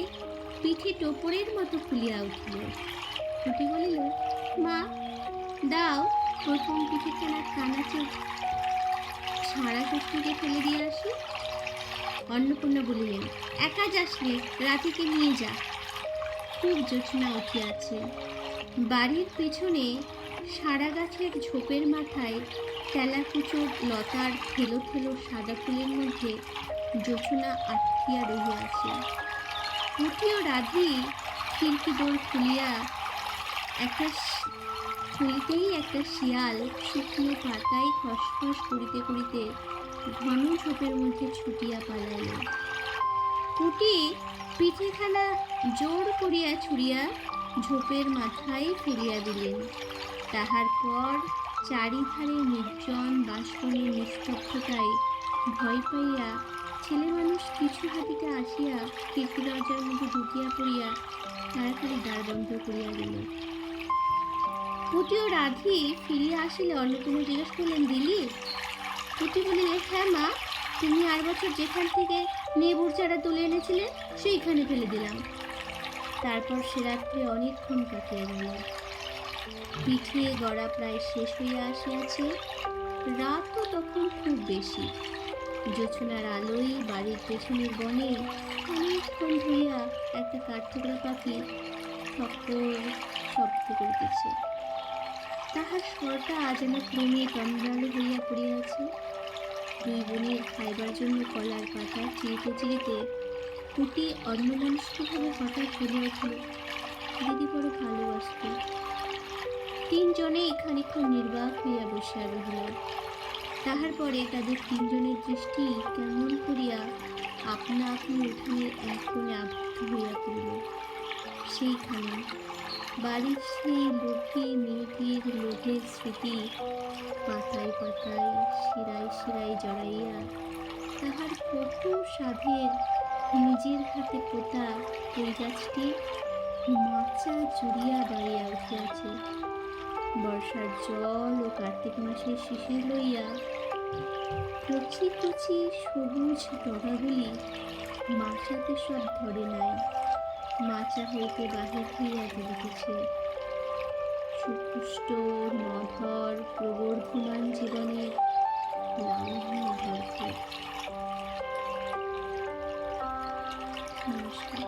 পিঠে টোপরের মতো ফুলিয়া উঠিল। টুটি বলিল, মা দাও, প্রথম পিঠেখানার কানাচে সারা ষষ্ঠীকে ফেলে দিয়ে আসি। অন্নপূর্ণা বলিলেন, একা যাসনে, রাতিকে নিয়ে যা। খুব জ্যোৎস্না উঠিয়াছে। বাড়ির পেছনে সারা গাছের ঝোপের মাথায় তেলাকুচোর লতার থেলো থেলো সাদা ফুলের মধ্যে জ্যোৎস্না আটকিয়া রহিয়াছে। পুঁটি ও রাধি খিড়কি দোর খুলিতেই একটা শিয়াল শুকনো পাতায় খসখস করিতে করিতে ঘন ঝোপের মধ্যে ছুটিয়া পালাইল। পুঁটি পিঠেখানা জোর করিয়া ছুড়িয়া ঝোপের মাথায় ফেলিয়া দিলেন। তাহার পর চারিধারে নির্জন বাষ্পনের নিস্তব্ধতায় ভয় পাইয়া ছেলে মানুষ কিছু হাতিতে আসিয়া খিড়কি দরজার মধ্যে ঢুকিয়া পড়িয়া তাড়াতাড়ি দ্বার বন্ধ করিয়া দিল। পুঁটি ও রাধি ফিরিয়া আসিলে অন্নপূর্ণা জিজ্ঞেস করলেন, দিলি? পুঁটি বলিলে, হ্যাঁ মা, তুমি আর বছর যেখান থেকে নেবুর চারা তুলে এনেছিলে সেইখানে ফেলে দিলাম। তারপর সে রাত্রে অনেকক্ষণ কাটিয়া গেল। পিঠে গড়া প্রায় শেষ হইয়া আসিয়াছে। রাতও তখন খুব বেশি। জ্যোৎস্নার আলোয় বাড়ির পেছনের বনে অনেকক্ষণ ধরিয়া একটা কাঠঠোকরা পাখি ঠক্কর শব্দ করিতেছে। তাহার স্বরটা যেন ক্রমে তন্দ্রালু হইয়া পড়িয়াছে। দুই বোনের খাইবার জন্য কলার পাতা চিরিতে চিরিতে পুঁটি অন্যমনস্কভাবে হঠাৎ বলে উঠল, দিদি বড় ভালোবাসত। তিনজনেই খানিকক্ষণ নির্বাক হইয়া বসিয়া রহিল। তাহার পরে তাদের তিনজনের দৃষ্টি কেমন করিয়া আপনা আপনি উঠানের এক কোণে আবদ্ধ হইয়া পড়িল। সেইখানে বাড়ির সেই লোভী মেয়েটির লোভের স্মৃতি পাতায় পাতায় শিরায় শিরায় জড়াইয়া তাহার কত সাধের নিজের হাতে পোতা ওই গাছটি মাচা জুড়িয়া দাঁড়িয়া উঠিয়াছে। বর্ষার জল ও কার্তিক মাসের শিশির লইয়া কচি কচি সবুজ ডগাগুলি মাচাতে সব ধরে নাই, মাচা হইতে বাহির হইয়া গেলিতেছে। সুপুষ্ট নধর প্রবর্ধমান জীবনের লালন ভরপুর। নমস্কার।